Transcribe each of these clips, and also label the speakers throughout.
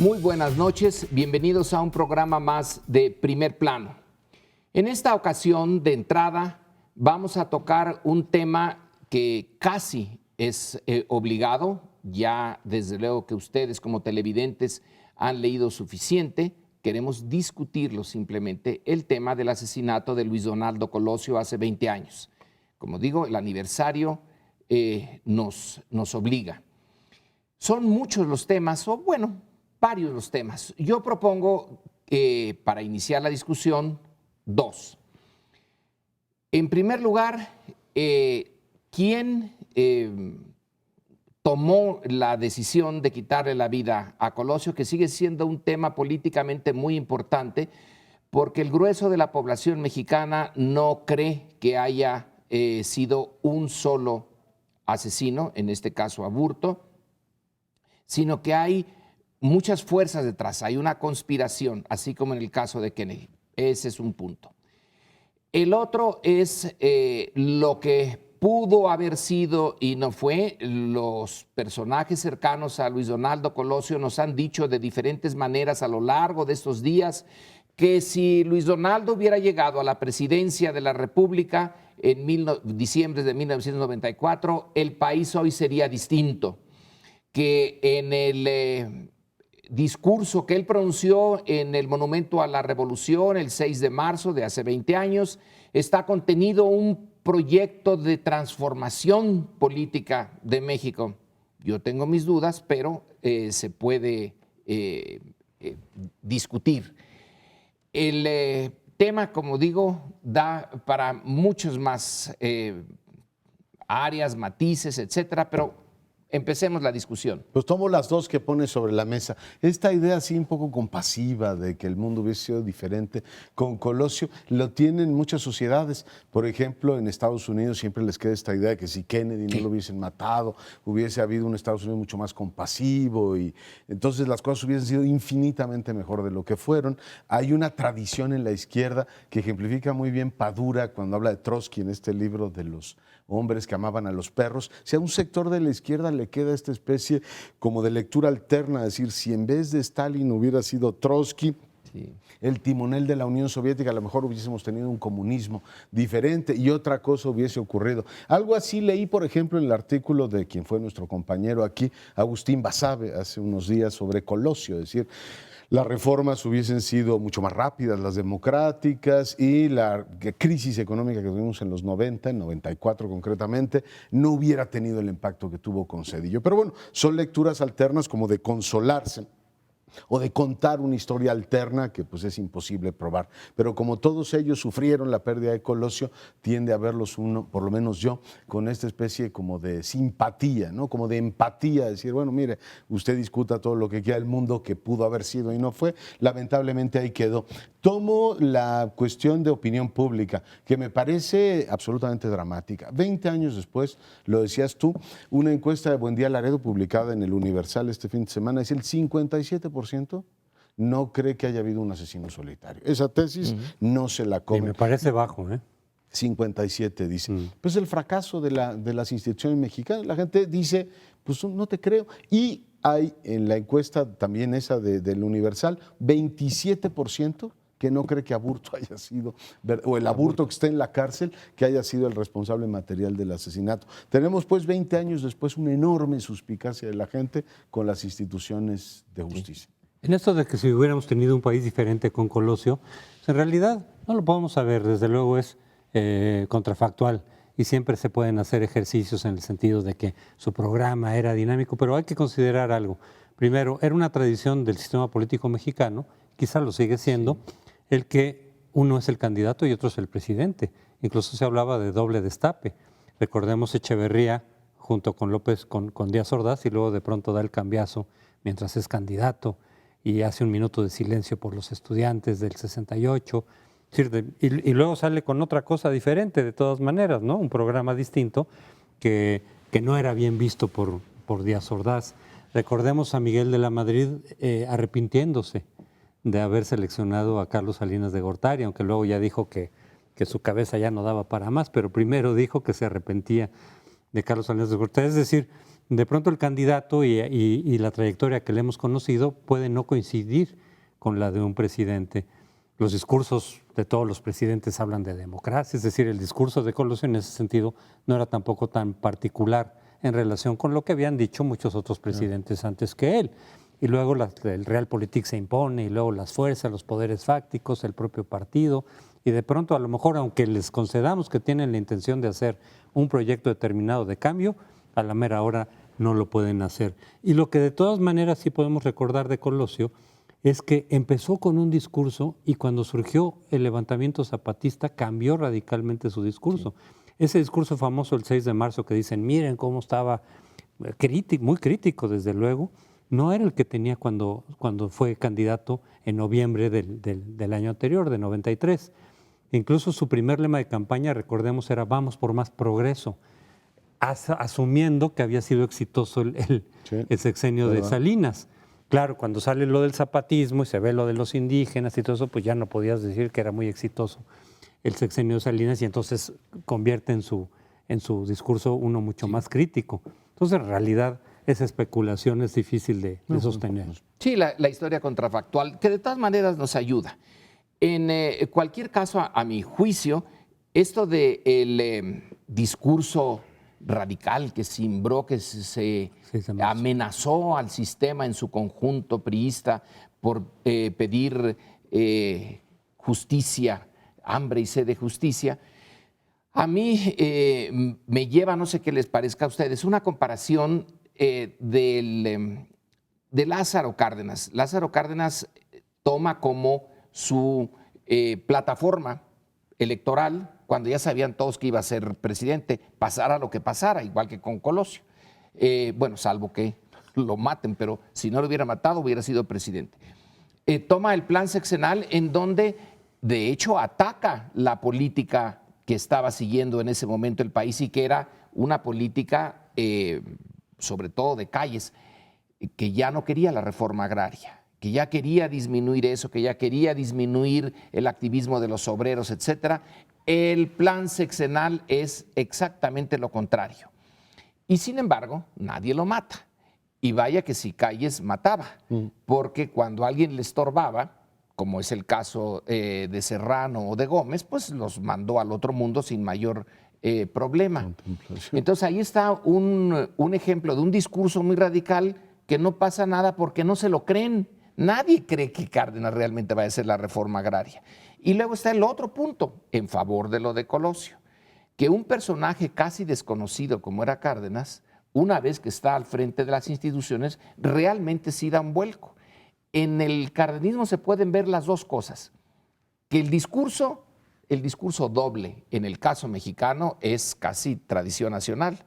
Speaker 1: Muy buenas noches, bienvenidos a un programa más de Primer Plano. En esta ocasión, de entrada, vamos a tocar un tema que casi es obligado, ya desde luego que ustedes como televidentes han leído suficiente, queremos discutirlo simplemente, el tema del asesinato de Luis Donaldo Colosio hace 20 años. Como digo, el aniversario nos obliga. Son muchos los temas, o bueno, varios los temas. Yo propongo, para iniciar la discusión, dos. En primer lugar, ¿quién tomó la decisión de quitarle la vida a Colosio, que sigue siendo un tema políticamente muy importante, porque el grueso de la población mexicana no cree que haya sido un solo asesino, en este caso Aburto, sino que hay muchas fuerzas detrás, hay una conspiración, así como en el caso de Kennedy. Ese es un punto. El otro es lo que pudo haber sido y no fue. Los personajes cercanos a Luis Donaldo Colosio nos han dicho de diferentes maneras a lo largo de estos días que si Luis Donaldo hubiera llegado a la presidencia de la República en diciembre de 1994, el país hoy sería distinto. Que en el discurso que él pronunció en el Monumento a la Revolución el 6 de marzo de hace 20 años, está contenido un proyecto de transformación política de México. Yo tengo mis dudas, pero se puede discutir. El tema, como digo, da para muchos más áreas, matices, etcétera, pero empecemos la discusión.
Speaker 2: Pues tomo las dos que pones sobre la mesa. Esta idea así un poco compasiva de que el mundo hubiese sido diferente con Colosio, lo tienen muchas sociedades. Por ejemplo, en Estados Unidos siempre les queda esta idea de que si Kennedy no lo hubiesen matado, hubiese habido un Estados Unidos mucho más compasivo y entonces las cosas hubiesen sido infinitamente mejor de lo que fueron. Hay una tradición en la izquierda que ejemplifica muy bien Padura cuando habla de Trotsky en este libro de los hombres que amaban a los perros. Si a un sector de la izquierda le queda esta especie como de lectura alterna, es decir, si en vez de Stalin hubiera sido Trotsky, sí, el timonel de la Unión Soviética, a lo mejor hubiésemos tenido un comunismo diferente y otra cosa hubiese ocurrido. Algo así leí, por ejemplo, en el artículo de quien fue nuestro compañero aquí, Agustín Basabe, hace unos días sobre Colosio, es decir, las reformas hubiesen sido mucho más rápidas, las democráticas, y la crisis económica que tuvimos en los 90, en 94 concretamente, no hubiera tenido el impacto que tuvo con Zedillo. Pero bueno, son lecturas alternas como de consolarse o de contar una historia alterna que pues es imposible probar. Pero como todos ellos sufrieron la pérdida de Colosio, tiende a verlos uno, por lo menos yo, con esta especie como de simpatía, ¿no? Como de empatía, decir, bueno, mire, usted discuta todo lo que quiera del mundo que pudo haber sido y no fue, lamentablemente ahí quedó. Tomo la cuestión de opinión pública, que me parece absolutamente dramática. 20 años después, lo decías tú, una encuesta de Buendía Laredo publicada en el Universal este fin de semana, es el 57% no cree que haya habido un asesino solitario. Esa tesis no se la come.
Speaker 3: Y me parece bajo, ¿eh?
Speaker 2: 57 dice. Pues el fracaso de las instituciones mexicanas. La gente dice, pues no te creo. Y hay en la encuesta también esa del Universal, 27% que no cree que Aburto haya sido, o el Aburto que esté en la cárcel, que haya sido el responsable material del asesinato. Tenemos pues 20 años después una enorme suspicacia de la gente con las instituciones de justicia.
Speaker 3: Sí. En esto de que si hubiéramos tenido un país diferente con Colosio, en realidad no lo podemos saber, desde luego es contrafactual y siempre se pueden hacer ejercicios en el sentido de que su programa era dinámico, pero hay que considerar algo. Primero, era una tradición del sistema político mexicano, quizá lo sigue siendo, sí, el que uno es el candidato y otro es el presidente. Incluso se hablaba de doble destape. Recordemos Echeverría junto con López, con Díaz Ordaz, y luego de pronto da el cambiazo mientras es candidato y hace un minuto de silencio por los estudiantes del 68. Y luego sale con otra cosa diferente de todas maneras, ¿no? Un programa distinto que no era bien visto por Díaz Ordaz. Recordemos a Miguel de la Madrid arrepintiéndose de haber seleccionado a Carlos Salinas de Gortari, aunque luego ya dijo que su cabeza ya no daba para más, pero primero dijo que se arrepentía de Carlos Salinas de Gortari. Es decir, de pronto el candidato y la trayectoria que le hemos conocido puede no coincidir con la de un presidente. Los discursos de todos los presidentes hablan de democracia, es decir, el discurso de Colosio en ese sentido no era tampoco tan particular en relación con lo que habían dicho muchos otros presidentes antes que él. Y luego el realpolitik se impone, y luego las fuerzas, los poderes fácticos, el propio partido, y de pronto a lo mejor, aunque les concedamos que tienen la intención de hacer un proyecto determinado de cambio, a la mera hora no lo pueden hacer. Y lo que de todas maneras sí podemos recordar de Colosio es que empezó con un discurso y cuando surgió el levantamiento zapatista cambió radicalmente su discurso. Sí. Ese discurso famoso el 6 de marzo que dicen, miren cómo estaba muy crítico desde luego, no era el que tenía cuando fue candidato en noviembre del año anterior, de 93. Incluso su primer lema de campaña, recordemos, era vamos por más progreso, asumiendo que había sido exitoso el sexenio de Salinas. Claro, cuando sale lo del zapatismo y se ve lo de los indígenas y todo eso, pues ya no podías decir que era muy exitoso el sexenio de Salinas y entonces convierte en su discurso uno mucho más crítico. Entonces, en realidad, esa especulación es difícil de sostener.
Speaker 1: Sí, la historia contrafactual, que de todas maneras nos ayuda. En cualquier caso, a mi juicio, esto del discurso radical que cimbró, que se amenazó al sistema en su conjunto priista por pedir justicia, hambre y sed de justicia, a mí me lleva, no sé qué les parezca a ustedes, una comparación de Lázaro Cárdenas. Lázaro Cárdenas toma como su plataforma electoral, cuando ya sabían todos que iba a ser presidente, pasara lo que pasara, igual que con Colosio. Bueno, salvo que lo maten, pero si no lo hubiera matado, hubiera sido presidente. Toma el plan sexenal en donde, de hecho, ataca la política que estaba siguiendo en ese momento el país y que era una política, sobre todo de calles, que ya no quería la reforma agraria, que ya quería disminuir eso, que ya quería disminuir el activismo de los obreros, etcétera. El plan sexenal es exactamente lo contrario. Y sin embargo, nadie lo mata. Y vaya que si Calles mataba, porque cuando alguien le estorbaba, como es el caso de Serrano o de Gómez, pues los mandó al otro mundo sin mayor problema. Entonces ahí está un ejemplo de un discurso muy radical que no pasa nada porque no se lo creen. Nadie cree que Cárdenas realmente vaya a hacer la reforma agraria. Y luego está el otro punto en favor de lo de Colosio, que un personaje casi desconocido como era Cárdenas, una vez que está al frente de las instituciones, realmente sí da un vuelco. En el cardenismo se pueden ver las dos cosas, que el discurso doble en el caso mexicano es casi tradición nacional.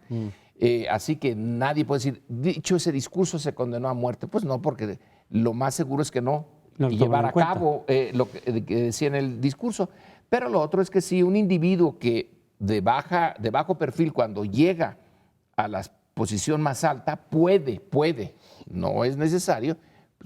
Speaker 1: Así que nadie puede decir, dicho ese discurso se condenó a muerte. Pues no, porque lo más seguro es que no llevar a cabo lo que decía en el discurso. Pero lo otro es que si un individuo que de bajo perfil, cuando llega a la posición más alta, puede, no es necesario,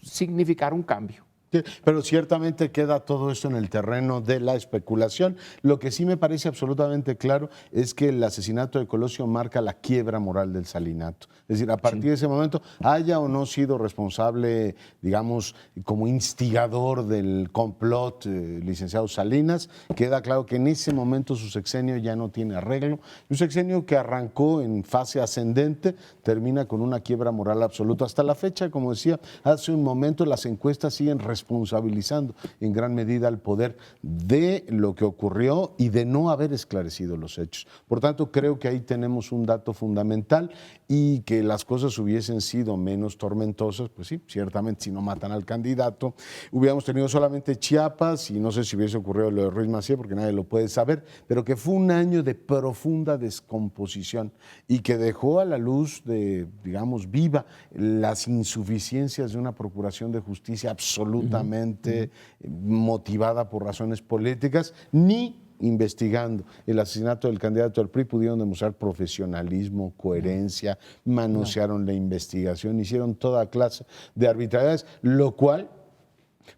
Speaker 1: significar un cambio.
Speaker 2: Sí, pero ciertamente queda todo esto en el terreno de la especulación. Lo que sí me parece absolutamente claro es que el asesinato de Colosio marca la quiebra moral del salinato. Es decir, a partir de ese momento, haya o no sido responsable, digamos, como instigador del complot, licenciado Salinas, queda claro que en ese momento su sexenio ya no tiene arreglo. Un sexenio que arrancó en fase ascendente, termina con una quiebra moral absoluta. Hasta la fecha, como decía hace un momento, las encuestas siguen responsabilizando en gran medida al poder de lo que ocurrió y de no haber esclarecido los hechos. Por tanto, creo que ahí tenemos un dato fundamental y que las cosas hubiesen sido menos tormentosas, pues sí, ciertamente si no matan al candidato, hubiéramos tenido solamente Chiapas y no sé si hubiese ocurrido lo de Ruiz Massieu porque nadie lo puede saber, pero que fue un año de profunda descomposición y que dejó a la luz de, digamos, viva las insuficiencias de una procuración de justicia absolutamente motivada por razones políticas, ni investigando el asesinato del candidato al PRI pudieron demostrar profesionalismo, coherencia, manosearon la investigación, hicieron toda clase de arbitrariedades, lo cual,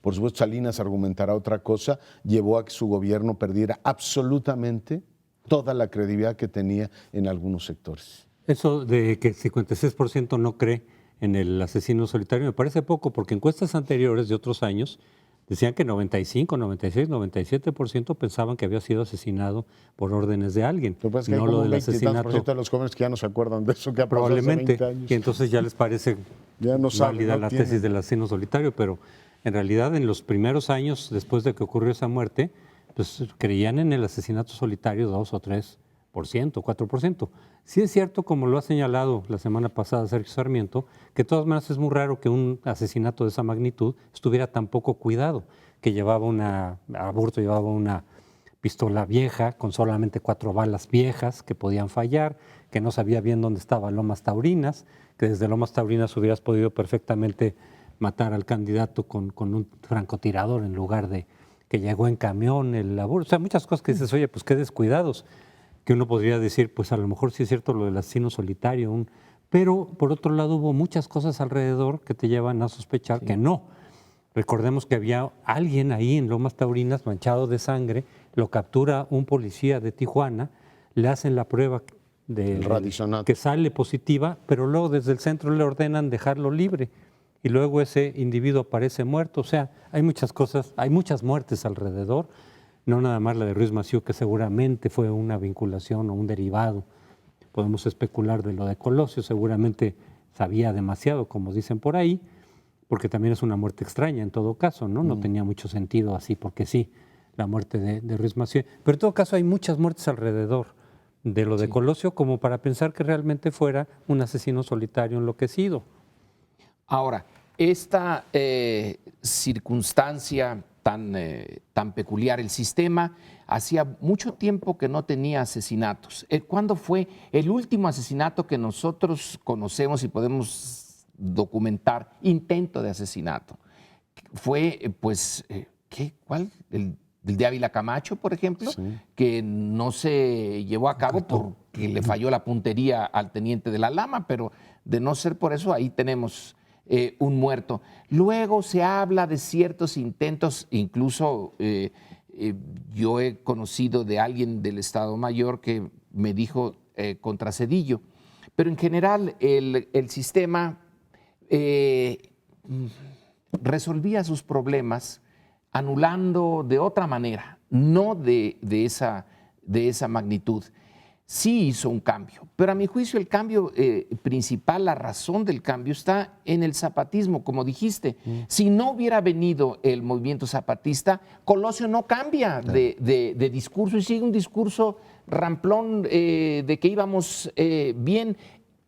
Speaker 2: por supuesto Salinas argumentará otra cosa, llevó a que su gobierno perdiera absolutamente toda la credibilidad que tenía en algunos sectores.
Speaker 3: Eso de que el 56% no cree en el asesino solitario me parece poco, porque encuestas anteriores de otros años decían que 95, 96, 97% pensaban que había sido asesinado por órdenes de alguien,
Speaker 2: Lo que pasa es que hay
Speaker 3: no
Speaker 2: como
Speaker 3: lo
Speaker 2: un
Speaker 3: del
Speaker 2: 20 y tantos por
Speaker 3: asesinato.
Speaker 2: ciento de los jóvenes que ya no se acuerdan de eso que ha pasado hace
Speaker 3: Probablemente,
Speaker 2: 20 años.
Speaker 3: y entonces ya les parece
Speaker 2: Ya no saben,
Speaker 3: válida
Speaker 2: no
Speaker 3: la
Speaker 2: tienen.
Speaker 3: tesis del asesino solitario, pero en realidad en los primeros años después de que ocurrió esa muerte, pues creían en el asesinato solitario 2 o 3%, 4%. Sí es cierto, como lo ha señalado la semana pasada Sergio Sarmiento, que de todas maneras es muy raro que un asesinato de esa magnitud estuviera tan poco cuidado, que Aburto llevaba una pistola vieja con solamente 4 balas viejas que podían fallar, que no sabía bien dónde estaba Lomas Taurinas, que desde Lomas Taurinas hubieras podido perfectamente matar al candidato con un francotirador en lugar de que llegó en camión, el Aburto. O sea, muchas cosas que dices, oye, pues qué descuidados, que uno podría decir, pues a lo mejor sí es cierto lo del asesino solitario, pero por otro lado hubo muchas cosas alrededor que te llevan a sospechar que no. Recordemos que había alguien ahí en Lomas Taurinas manchado de sangre, lo captura un policía de Tijuana, le hacen la prueba
Speaker 2: El radisonato.
Speaker 3: que sale positiva, pero luego desde el centro le ordenan dejarlo libre y luego ese individuo aparece muerto. O sea, hay muchas cosas, hay muchas muertes alrededor, no nada más la de Ruiz Massieu, que seguramente fue una vinculación o un derivado. Podemos especular de lo de Colosio, seguramente sabía demasiado, como dicen por ahí, porque también es una muerte extraña en todo caso, ¿no? No tenía mucho sentido así, porque sí, la muerte de Ruiz Massieu. Pero en todo caso hay muchas muertes alrededor de lo de Colosio como para pensar que realmente fuera un asesino solitario enloquecido.
Speaker 1: Ahora, esta circunstancia tan peculiar, el sistema hacía mucho tiempo que no tenía asesinatos. ¿Cuándo fue el último asesinato que nosotros conocemos y podemos documentar? Intento de asesinato. Fue, ¿cuál? El de Ávila Camacho, por ejemplo, que no se llevó a cabo porque le falló la puntería al teniente de la Lama, pero de no ser por eso, ahí tenemos un muerto. Luego se habla de ciertos intentos, incluso yo he conocido de alguien del Estado Mayor que me dijo contra Cedillo, pero en general el sistema resolvía sus problemas anulando de otra manera, no de esa magnitud. Sí hizo un cambio, pero a mi juicio el cambio principal, la razón del cambio está en el zapatismo, como dijiste. Si no hubiera venido el movimiento zapatista, Colosio no cambia de discurso y sigue un discurso ramplón de que íbamos bien.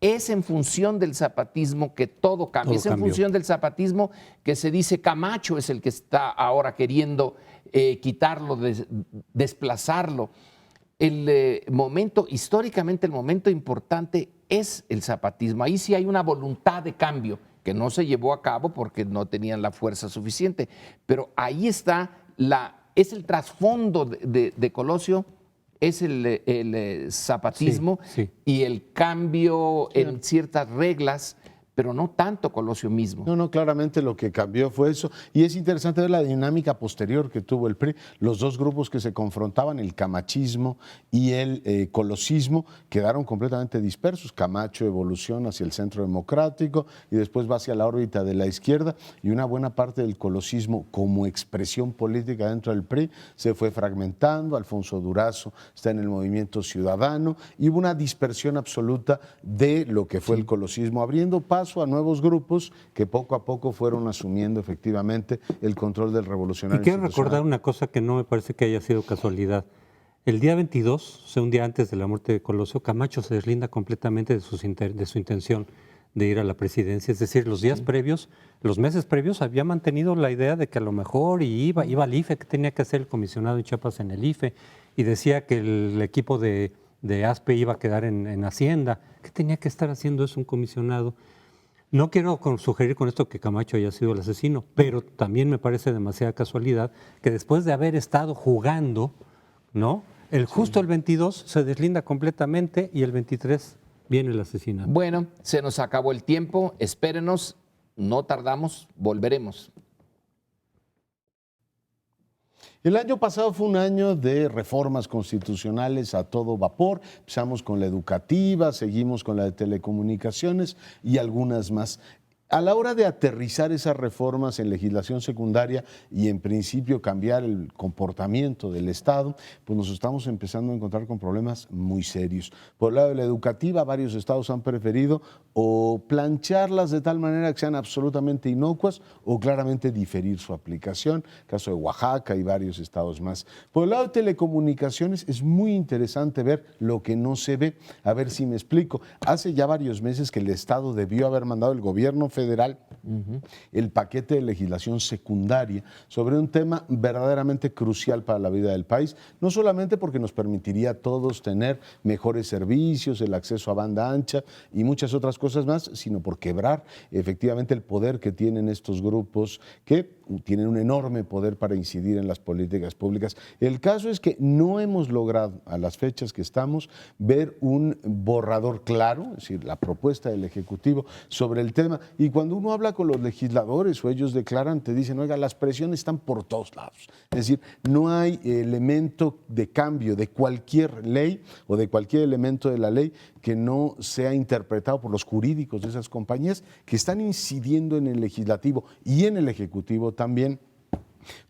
Speaker 1: Es en función del zapatismo que todo cambia, es en función del zapatismo que se dice Camacho es el que está ahora queriendo quitarlo, desplazarlo. Históricamente el momento importante es el zapatismo. Ahí sí hay una voluntad de cambio que no se llevó a cabo porque no tenían la fuerza suficiente. Pero ahí está, es el trasfondo de Colosio, es el zapatismo y el cambio en ciertas reglas, pero no tanto Colosio mismo.
Speaker 2: No, claramente lo que cambió fue eso. Y es interesante ver la dinámica posterior que tuvo el PRI. Los dos grupos que se confrontaban, el camachismo y el colosismo, quedaron completamente dispersos. Camacho evoluciona hacia el centro democrático y después va hacia la órbita de la izquierda, y una buena parte del colosismo como expresión política dentro del PRI se fue fragmentando. Alfonso Durazo está en el Movimiento Ciudadano y hubo una dispersión absoluta de lo que fue el colosismo, abriendo paso a nuevos grupos que poco a poco fueron asumiendo efectivamente el control del revolucionario.
Speaker 3: Y quiero recordar una cosa que no me parece que haya sido casualidad. El día 22, o sea, un día antes de la muerte de Colosio, Camacho se deslinda completamente de su intención de ir a la presidencia. Es decir, los días previos, los meses previos, había mantenido la idea de que a lo mejor iba al IFE, que tenía que hacer el comisionado en Chiapas en el IFE, y decía que el equipo de ASPE iba a quedar en Hacienda. ¿Qué tenía que estar haciendo eso un comisionado? No quiero sugerir con esto que Camacho haya sido el asesino, pero también me parece demasiada casualidad que después de haber estado jugando, ¿no? Justo el 22 se deslinda completamente y el 23 viene el asesinato.
Speaker 1: Bueno, se nos acabó el tiempo, espérenos, no tardamos, volveremos.
Speaker 2: El año pasado fue un año de reformas constitucionales a todo vapor. Empezamos con la educativa, seguimos con la de telecomunicaciones y algunas más. A la hora de aterrizar esas reformas en legislación secundaria y en principio cambiar el comportamiento del Estado, pues nos estamos empezando a encontrar con problemas muy serios. Por el lado de la educativa, varios estados han preferido o plancharlas de tal manera que sean absolutamente inocuas o claramente diferir su aplicación, caso de Oaxaca y varios estados más. Por el lado de telecomunicaciones es muy interesante ver lo que no se ve. A ver si me explico. Hace ya varios meses que el Estado debió haber mandado el gobierno federal el paquete de legislación secundaria sobre un tema verdaderamente crucial para la vida del país, no solamente porque nos permitiría a todos tener mejores servicios, el acceso a banda ancha y muchas otras cosas más, sino por quebrar efectivamente el poder que tienen estos grupos que tienen un enorme poder para incidir en las políticas públicas. El caso es que no hemos logrado, a las fechas que estamos, ver un borrador claro, es decir, la propuesta del Ejecutivo sobre el tema. Y cuando uno habla con los legisladores o ellos declaran, te dicen, oiga, las presiones están por todos lados. Es decir, no hay elemento de cambio de cualquier ley o de cualquier elemento de la ley que no sea interpretado por los jurídicos de esas compañías que están incidiendo en el legislativo y en el ejecutivo también,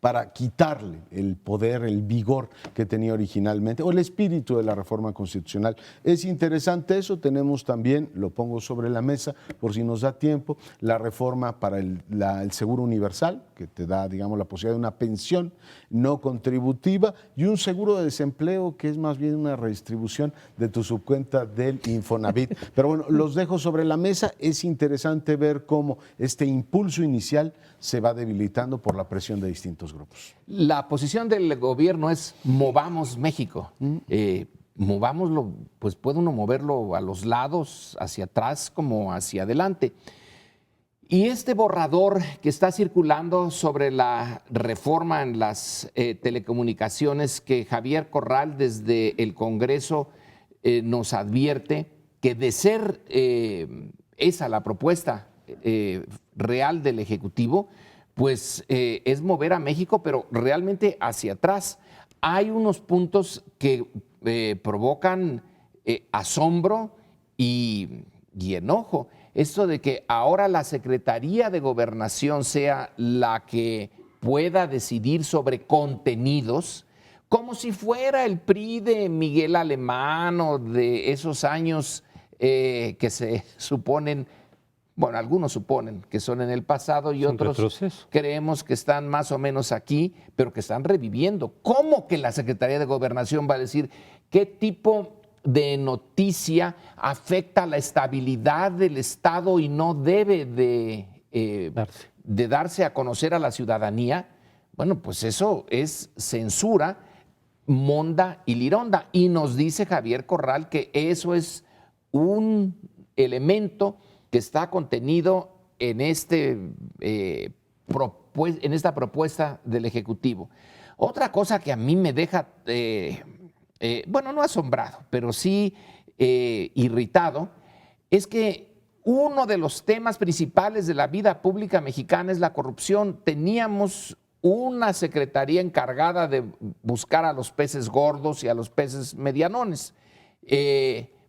Speaker 2: para quitarle el poder, el vigor que tenía originalmente, o el espíritu de la reforma constitucional. Es interesante eso. Tenemos también, lo pongo sobre la mesa por si nos da tiempo, la reforma para el seguro universal, que te da, digamos, la posibilidad de una pensión no contributiva y un seguro de desempleo que es más bien una redistribución de tu subcuenta del Infonavit. Pero bueno, los dejo sobre la mesa. Es interesante ver cómo este impulso inicial se va debilitando por la presión de distintos grupos.
Speaker 1: La posición del gobierno es movamos México. Movámoslo, pues puede uno moverlo a los lados, hacia atrás como hacia adelante. Y este borrador que está circulando sobre la reforma en las telecomunicaciones, que Javier Corral desde el Congreso nos advierte que de ser esa la propuesta real del Ejecutivo, pues es mover a México, pero realmente hacia atrás. Hay unos puntos que provocan asombro y enojo. Esto de que ahora la Secretaría de Gobernación sea la que pueda decidir sobre contenidos, como si fuera el PRI de Miguel Alemán o de esos años que se suponen, bueno, algunos suponen que son en el pasado y otros creemos que están más o menos aquí, pero que están reviviendo. ¿Cómo que la Secretaría de Gobernación va a decir qué tipo de noticia afecta la estabilidad del Estado y no debe de darse a conocer a la ciudadanía? Bueno, pues eso es censura, monda y lironda. Y nos dice Javier Corral que eso es un elemento que está contenido en, en esta propuesta del Ejecutivo. Otra cosa que a mí me deja, bueno, no asombrado, pero sí irritado, es que uno de los temas principales de la vida pública mexicana es la corrupción. Teníamos una secretaría encargada de buscar a los peces gordos y a los peces medianones.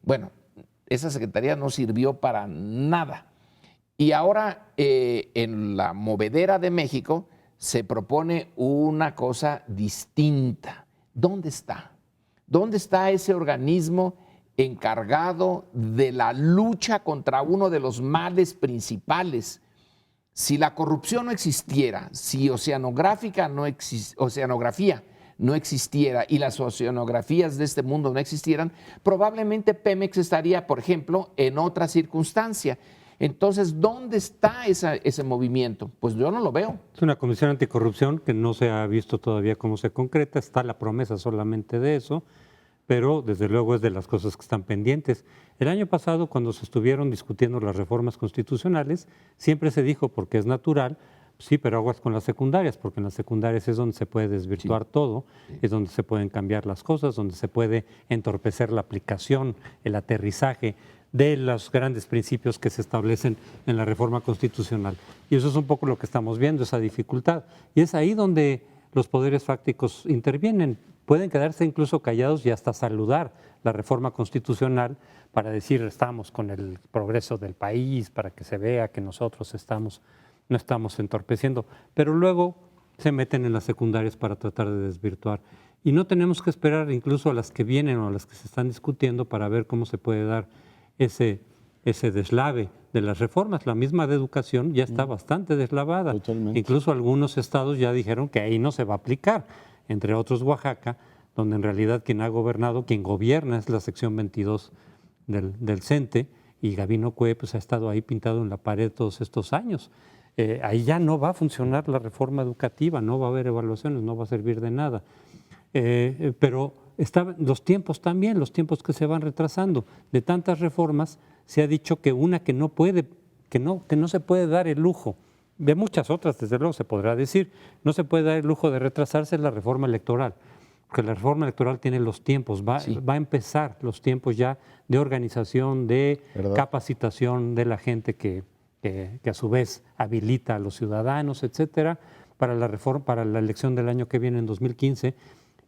Speaker 1: Bueno, esa secretaría no sirvió para nada. Y ahora en la movedera de México se propone una cosa distinta. ¿Dónde está? ¿Dónde está ese organismo encargado de la lucha contra uno de los males principales? Si la corrupción no existiera, si oceanografía no existiera y las oceanografías de este mundo no existieran, probablemente Pemex estaría, por ejemplo, en otra circunstancia. Entonces, ¿dónde está ese movimiento? Pues yo no lo veo.
Speaker 3: Es una comisión anticorrupción que no se ha visto todavía cómo se concreta, está la promesa solamente de eso, pero desde luego es de las cosas que están pendientes. El año pasado, cuando se estuvieron discutiendo las reformas constitucionales, siempre se dijo, porque es natural, sí, pero aguas con las secundarias, porque en las secundarias es donde se puede desvirtuar todo, es donde se pueden cambiar las cosas, donde se puede entorpecer la aplicación, el aterrizaje de los grandes principios que se establecen en la reforma constitucional. Y eso es un poco lo que estamos viendo, esa dificultad. Y es ahí donde los poderes fácticos intervienen. Pueden quedarse incluso callados y hasta saludar la reforma constitucional para decir estamos con el progreso del país, para que se vea que nosotros no estamos entorpeciendo. Pero luego se meten en las secundarias para tratar de desvirtuar. Y no tenemos que esperar incluso a las que vienen o a las que se están discutiendo para ver cómo se puede dar ese deslave de las reformas. La misma de educación ya está bastante deslavada.
Speaker 2: Totalmente.
Speaker 3: Incluso algunos estados ya dijeron que ahí no se va a aplicar, entre otros Oaxaca, donde en realidad quien gobierna es la sección 22 del CENTE, y Gabino Cue pues, ha estado ahí pintado en la pared todos estos años. Ahí ya no va a funcionar la reforma educativa, no va a haber evaluaciones, no va a servir de nada. Pero los tiempos también, los tiempos que se van retrasando. De tantas reformas se ha dicho que una que no se puede dar el lujo, de muchas otras desde luego se podrá decir, no se puede dar el lujo de retrasarse la reforma electoral, porque la reforma electoral tiene los tiempos, va a empezar los tiempos ya de organización, de capacitación de la gente que a su vez habilita a los ciudadanos, etcétera, para la elección del año que viene en 2015.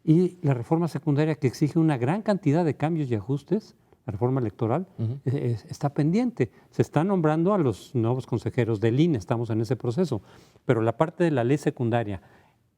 Speaker 3: Y la reforma secundaria, que exige una gran cantidad de cambios y ajustes, la reforma electoral, está pendiente. Se está nombrando a los nuevos consejeros del INE, estamos en ese proceso. Pero la parte de la ley secundaria,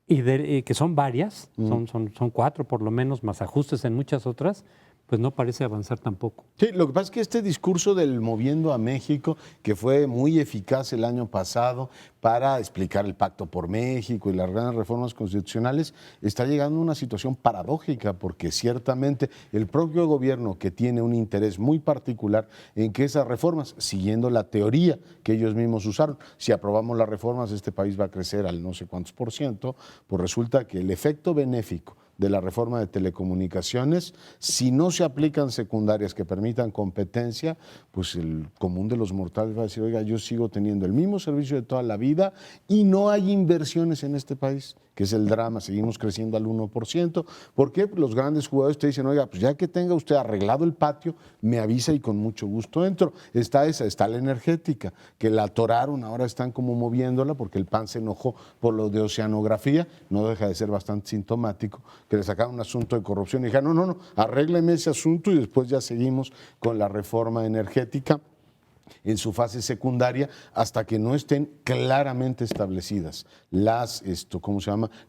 Speaker 3: que son varias, son 4 por lo menos, más ajustes en muchas otras, pues no parece avanzar tampoco.
Speaker 2: Sí, lo que pasa es que este discurso del Moviendo a México, que fue muy eficaz el año pasado para explicar el Pacto por México y las grandes reformas constitucionales, está llegando a una situación paradójica, porque ciertamente el propio gobierno, que tiene un interés muy particular en que esas reformas, siguiendo la teoría que ellos mismos usaron, si aprobamos las reformas este país va a crecer al no sé cuántos %, pues resulta que el efecto benéfico de la reforma de telecomunicaciones, si no se aplican secundarias que permitan competencia, pues el común de los mortales va a decir, oiga, yo sigo teniendo el mismo servicio de toda la vida y no hay inversiones en este país, que es el drama, seguimos creciendo al 1%. ¿Por qué? Los grandes jugadores te dicen, oiga, pues ya que tenga usted arreglado el patio, me avisa y con mucho gusto entro. Está la energética, que la atoraron, ahora están como moviéndola porque el PAN se enojó por lo de oceanografía, no deja de ser bastante sintomático, que le sacaron un asunto de corrupción y dijeron, no, arrégleme ese asunto y después ya seguimos con la reforma energética en su fase secundaria hasta que no estén claramente establecidas las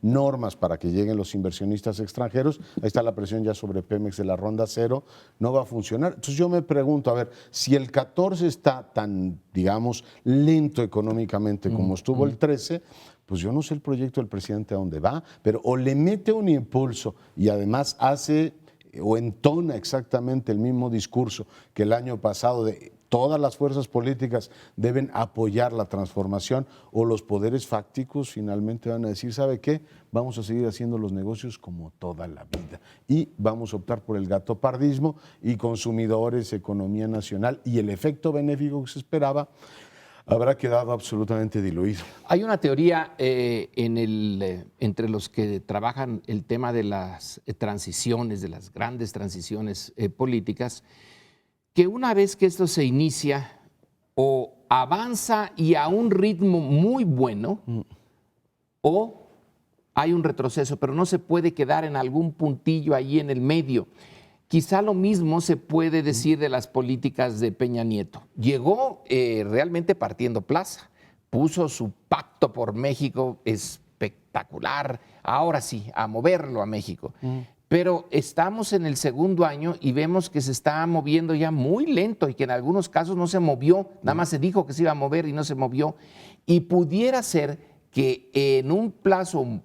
Speaker 2: normas para que lleguen los inversionistas extranjeros. Ahí está la presión ya sobre Pemex de la ronda 0, no va a funcionar. Entonces yo me pregunto, a ver, si el 14 está tan, digamos, lento económicamente como estuvo el 13, pues yo no sé el proyecto del presidente a dónde va, pero o le mete un impulso y además hace o entona exactamente el mismo discurso que el año pasado de todas las fuerzas políticas deben apoyar la transformación, o los poderes fácticos finalmente van a decir, ¿sabe qué? Vamos a seguir haciendo los negocios como toda la vida y vamos a optar por el gatopardismo y consumidores, economía nacional, y el efecto benéfico que se esperaba habrá quedado absolutamente diluido.
Speaker 1: Hay una teoría entre los que trabajan el tema de las transiciones, de las grandes transiciones políticas, que una vez que esto se inicia, o avanza y a un ritmo muy bueno, o hay un retroceso, pero no se puede quedar en algún puntillo ahí en el medio. Quizá lo mismo se puede decir de las políticas de Peña Nieto. Llegó realmente partiendo plaza, puso su Pacto por México espectacular, ahora sí, a moverlo a México. Pero estamos en el segundo año y vemos que se está moviendo ya muy lento y que en algunos casos no se movió, nada más se dijo que se iba a mover y no se movió. Y pudiera ser que en un plazo,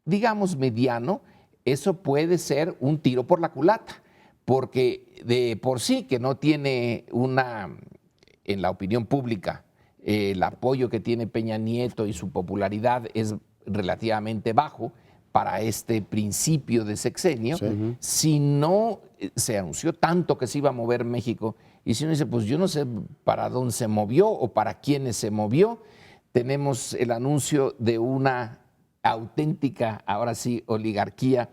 Speaker 1: digamos, mediano, eso puede ser un tiro por la culata, porque de por sí que no tiene en la opinión pública, el apoyo que tiene Peña Nieto y su popularidad es relativamente bajo para este principio de sexenio. Sí. Si no se anunció tanto que se iba a mover México, y si uno dice, pues yo no sé para dónde se movió o para quiénes se movió, tenemos el anuncio de una auténtica, ahora sí, oligarquía.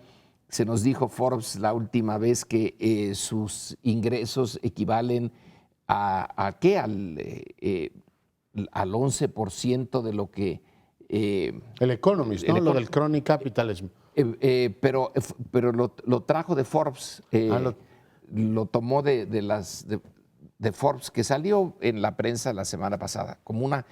Speaker 1: Se nos dijo Forbes la última vez que sus ingresos equivalen ¿a qué? Al 11% de lo que
Speaker 2: El Economist, ¿no? Lo del crony capitalism.
Speaker 1: Pero lo trajo de Forbes, lo tomó de Forbes, que salió en la prensa la semana pasada, como una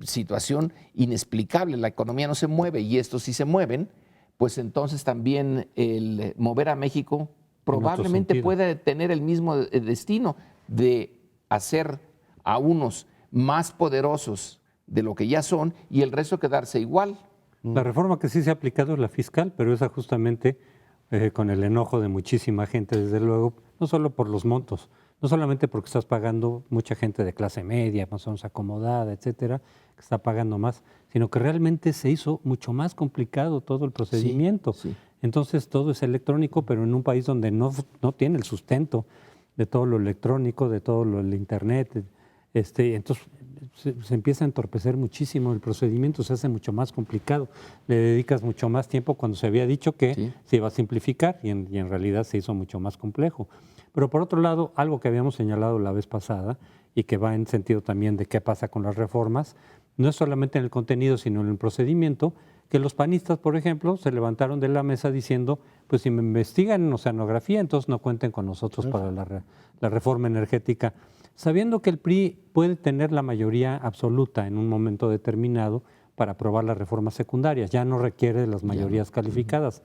Speaker 1: situación inexplicable. La economía no se mueve y estos sí se mueven, pues entonces también el mover a México probablemente puede tener el mismo destino de hacer a unos más poderosos de lo que ya son y el resto quedarse igual.
Speaker 3: La reforma que sí se ha aplicado es la fiscal, pero esa justamente con el enojo de muchísima gente, desde luego, no solo por los montos, no solamente porque estás pagando mucha gente de clase media, más o menos acomodada, etcétera, que está pagando más, sino que realmente se hizo mucho más complicado todo el procedimiento.
Speaker 1: Sí.
Speaker 3: Entonces todo es electrónico, pero en un país donde no tiene el sustento de todo lo electrónico, de todo lo del internet, entonces se empieza a entorpecer muchísimo el procedimiento, se hace mucho más complicado, le dedicas mucho más tiempo cuando se había dicho que se iba a simplificar y en realidad se hizo mucho más complejo. Pero por otro lado, algo que habíamos señalado la vez pasada y que va en sentido también de qué pasa con las reformas, no es solamente en el contenido, sino en el procedimiento, que los panistas, por ejemplo, se levantaron de la mesa diciendo, pues si me investigan en oceanografía, entonces no cuenten con nosotros para la reforma energética, sabiendo que el PRI puede tener la mayoría absoluta en un momento determinado para aprobar las reformas secundarias, ya no requiere de las mayorías calificadas.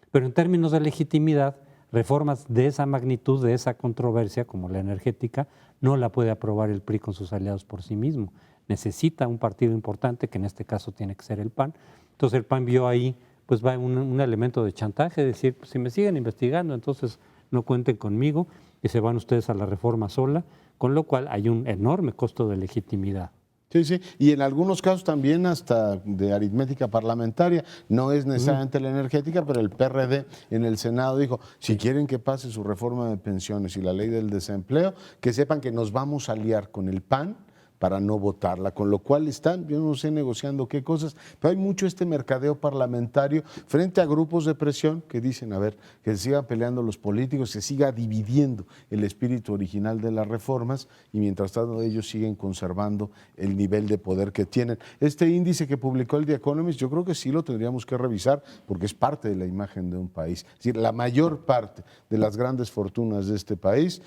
Speaker 3: Pero en términos de legitimidad, reformas de esa magnitud, de esa controversia, como la energética, no la puede aprobar el PRI con sus aliados por sí mismo. Necesita un partido importante, que en este caso tiene que ser el PAN. Entonces el PAN vio ahí, pues va un elemento de chantaje, decir, pues, si me siguen investigando, entonces no cuenten conmigo y se van ustedes a la reforma sola, con lo cual hay un enorme costo de legitimidad.
Speaker 2: Sí, sí, y en algunos casos también hasta de aritmética parlamentaria, no es necesariamente la energética, pero el PRD en el Senado dijo, si quieren que pase su reforma de pensiones y la ley del desempleo, que sepan que nos vamos a aliar con el PAN para no votarla, con lo cual están, yo no sé negociando qué cosas, pero hay mucho mercadeo parlamentario frente a grupos de presión que dicen, a ver, que se sigan peleando los políticos, se siga dividiendo el espíritu original de las reformas y mientras tanto ellos siguen conservando el nivel de poder que tienen. Este índice que publicó el The Economist, yo creo que sí lo tendríamos que revisar porque es parte de la imagen de un país. Es decir, la mayor parte de las grandes fortunas de este país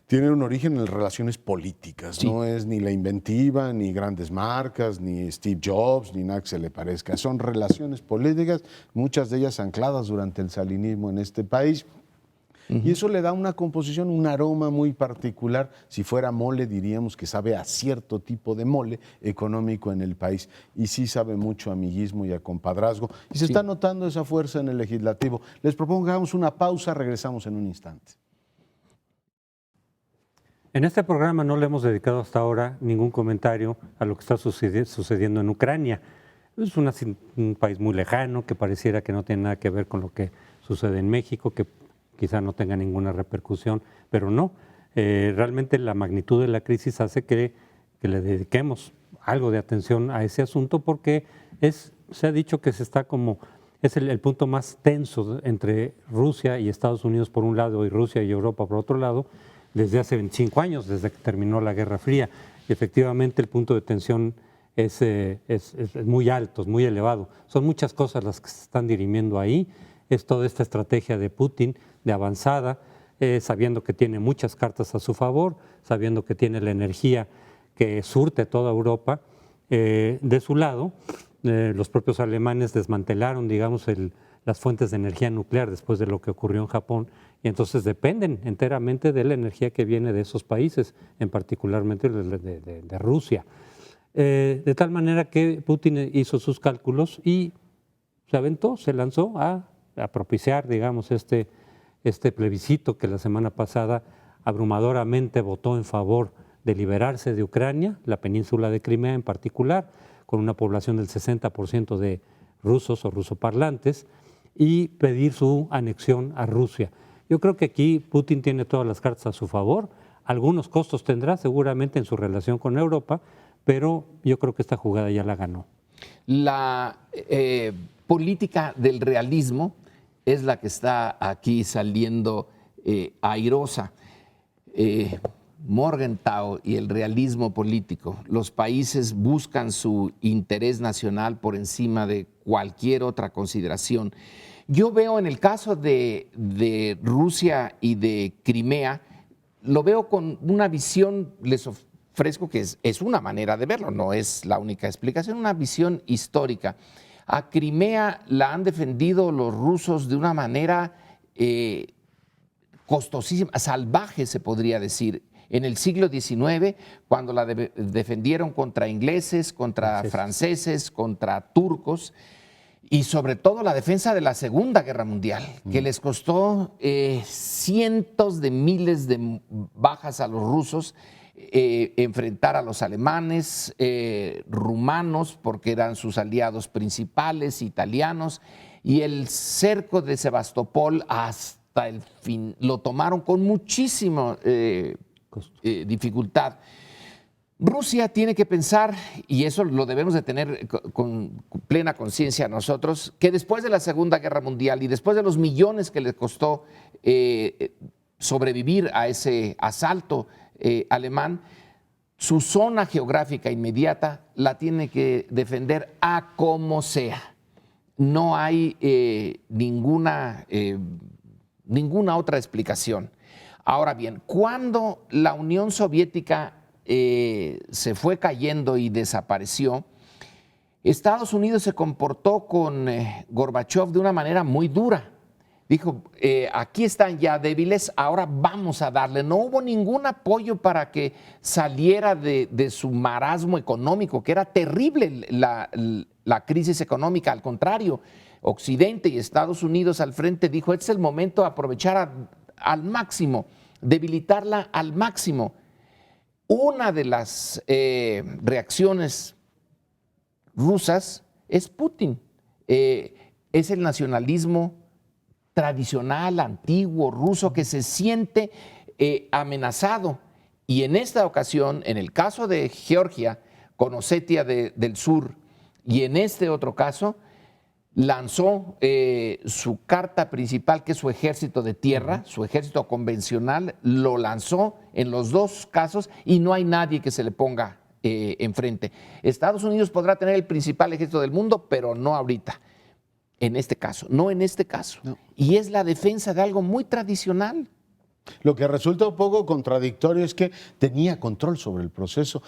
Speaker 2: tienen un origen en relaciones políticas, no es ni la inventiva, ni grandes marcas, ni Steve Jobs, ni nada que se le parezca. Son relaciones políticas, muchas de ellas ancladas durante el salinismo en este país. Y eso le da una composición, un aroma muy particular. Si fuera mole, diríamos que sabe a cierto tipo de mole económico en el país. Y sí sabe mucho a amiguismo y a compadrazgo. Y se está notando esa fuerza en el legislativo. Les propongo que hagamos una pausa, regresamos en un instante.
Speaker 3: En este programa no le hemos dedicado hasta ahora ningún comentario a lo que está sucediendo en Ucrania. Es un país muy lejano, que pareciera que no tiene nada que ver con lo que sucede en México, que quizá no tenga ninguna repercusión, pero no. Realmente la magnitud de la crisis hace que le dediquemos algo de atención a ese asunto porque se ha dicho que es el punto más tenso entre Rusia y Estados Unidos por un lado y Rusia y Europa por otro lado, desde hace 25 años, desde que terminó la Guerra Fría. Y efectivamente el punto de tensión es muy alto, es muy elevado. Son muchas cosas las que se están dirimiendo ahí. Es toda esta estrategia de Putin de avanzada, sabiendo que tiene muchas cartas a su favor, sabiendo que tiene la energía que surte toda Europa de su lado. Los propios alemanes desmantelaron, digamos, las fuentes de energía nuclear después de lo que ocurrió en Japón y entonces dependen enteramente de la energía que viene de esos países, en particularmente de Rusia. De tal manera que Putin hizo sus cálculos y se aventó, se lanzó a propiciar, digamos, este plebiscito que la semana pasada abrumadoramente votó en favor de liberarse de Ucrania, la península de Crimea en particular, con una población del 60% de rusos o rusoparlantes, y pedir su anexión a Rusia. Yo creo que aquí Putin tiene todas las cartas a su favor, algunos costos tendrá seguramente en su relación con Europa, pero yo creo que esta jugada ya la ganó.
Speaker 1: La política del realismo es la que está aquí saliendo airosa. Morgenthau y el realismo político. Los países buscan su interés nacional por encima de cualquier otra consideración. Yo veo en el caso de Rusia y de Crimea, lo veo con una visión, les ofrezco que es una manera de verlo, no es la única explicación, una visión histórica. A Crimea la han defendido los rusos de una manera costosísima, salvaje se podría decir. En el siglo XIX, cuando la defendieron contra ingleses, contra franceses, contra turcos, y sobre todo la defensa de la Segunda Guerra Mundial, que les costó cientos de miles de bajas a los rusos, enfrentar a los alemanes, rumanos, porque eran sus aliados principales, italianos, y el cerco de Sebastopol hasta el fin lo tomaron con muchísima dificultad. Rusia tiene que pensar, y eso lo debemos de tener con plena conciencia nosotros, que después de la Segunda Guerra Mundial y después de los millones que le costó sobrevivir a ese asalto alemán, su zona geográfica inmediata la tiene que defender a como sea. No hay ninguna otra explicación. Ahora bien, cuando la Unión Soviética se fue cayendo y desapareció, Estados Unidos se comportó con Gorbachev de una manera muy dura. Dijo, aquí están ya débiles, ahora vamos a darle. No hubo ningún apoyo para que saliera de su marasmo económico, que era terrible la crisis económica. Al contrario, Occidente y Estados Unidos al frente dijo, este es el momento de aprovechar al máximo, debilitarla al máximo. Una de las reacciones rusas es Putin. Es el nacionalismo tradicional, antiguo, ruso, que se siente amenazado. Y en esta ocasión, en el caso de Georgia, con Osetia del Sur, y en este otro caso, lanzó su carta principal, que es su ejército de tierra, su ejército convencional, lo lanzó en los dos casos y no hay nadie que se le ponga enfrente. Estados Unidos podrá tener el principal ejército del mundo, pero no ahorita, en este caso, no en este caso. No. Y es la defensa de algo muy tradicional.
Speaker 2: Lo que resulta un poco contradictorio es que tenía control sobre el proceso.